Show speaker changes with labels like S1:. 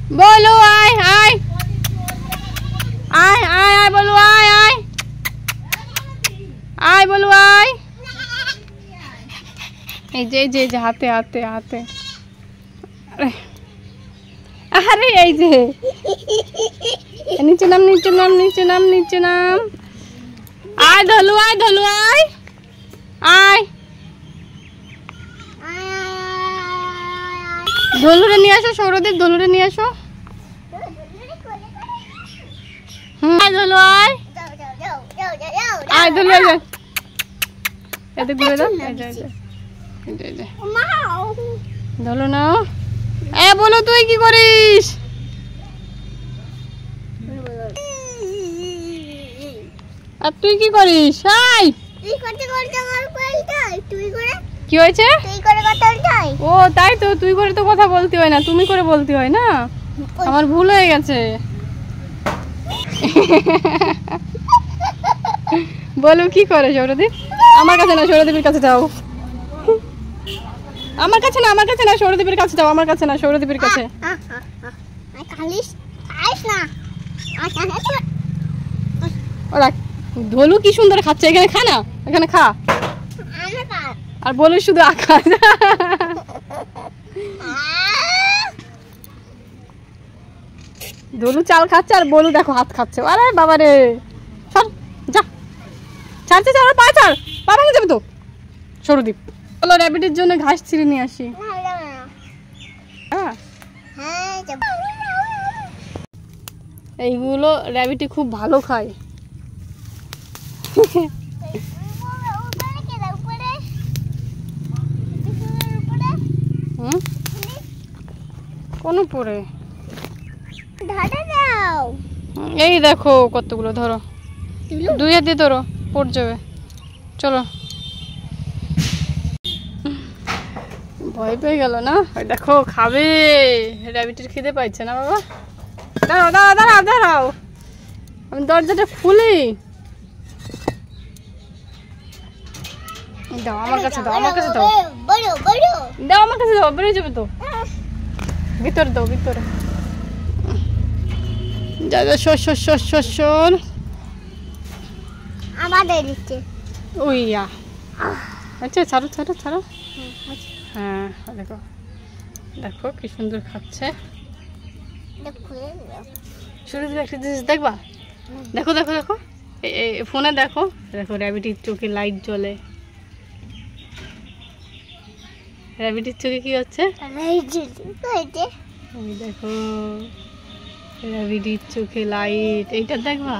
S1: बोलू आय आय आय आय आय बोलू आय आय आय बोलू आय जे हाथे हाथे हाथे अरे এই যে নিচে নাম নিচে নাম নিচে নাম নিচে নাম আয় ধলু আয় আয় ধলুরে নিয়ে আসো সৌরদীপ ধলুরে নিয়ে আসো আয় ধলু আয় আয় ধলু আয় এতে ঘুরে দাও ধলু নাও এ বলো তুই কি করিস আর তুই কি করিস আয় তুই করতে করতে আমার কইতাই তুই করে কি হয়েছে তুই করে কথা বলতাই ও তাই তো তুই করে তো কথা বলতে হয় না তুমি করে বলতে হয় না আমার ভুল হয়ে গেছে বলো কি করে সৌরদীপ আমার কাছে না সৌরদীপের কাছে যাও আমার কাছে না সৌরদীপের কাছে যাও আমার কাছে না সৌরদীপের কাছে খালিস আইস না ওরা ধলু কি সুন্দর খাচ্ছে এখানে খা না এখানে খা আর বলু শুধু আকাশ ধলু চাল খাচ্ছে আর বলু দেখো হাত খাচ্ছে আরে বাবা রে চল যা ছাড়ছে ছাড় পা ছাড় পা ভাঙে যাবে তো সৌরদীপ চলো র্যাবিটের জন্য ঘাস ছিঁড়ে নিয়ে আসি এইগুলো র্যাবিটে খুব ভালো খায় কোন উপরে এই দেখো কতগুলো ধরো দুই হাত দিয়ে ধরো পড়ে যাবে চলো ভয় পেয়ে গেল না দেখো খাবে র্যাবিটের খিদে পাইছে না বাবা দাঁড়াও দাঁড়াও দাঁড়াও দাঁড়াও আমি দরজাটা খুলি দাও আমার কাছে দাও আমার কাছে দাও দাও আমার কাছে দাও বেরিয়ে যাবে তো ভিতরে দাও ভিতরে যা যা শোর
S2: আমাদের দিচ্ছে
S1: ওইয়া আচ্ছা ছাড়ো ছাড়ো ছাড়ো হ্যাঁ দেখো দেখো কি সুন্দর খাচ্ছে শুরু থেকে একটা জিনিস দেখবা দেখো দেখো দেখো ফোনে দেখো দেখো র্যাবিটের চোখে লাইট জ্বলে র্যাবিটের চোখে কি হচ্ছে দেখো র্যাবিটের চোখে লাইট এইটা দেখবা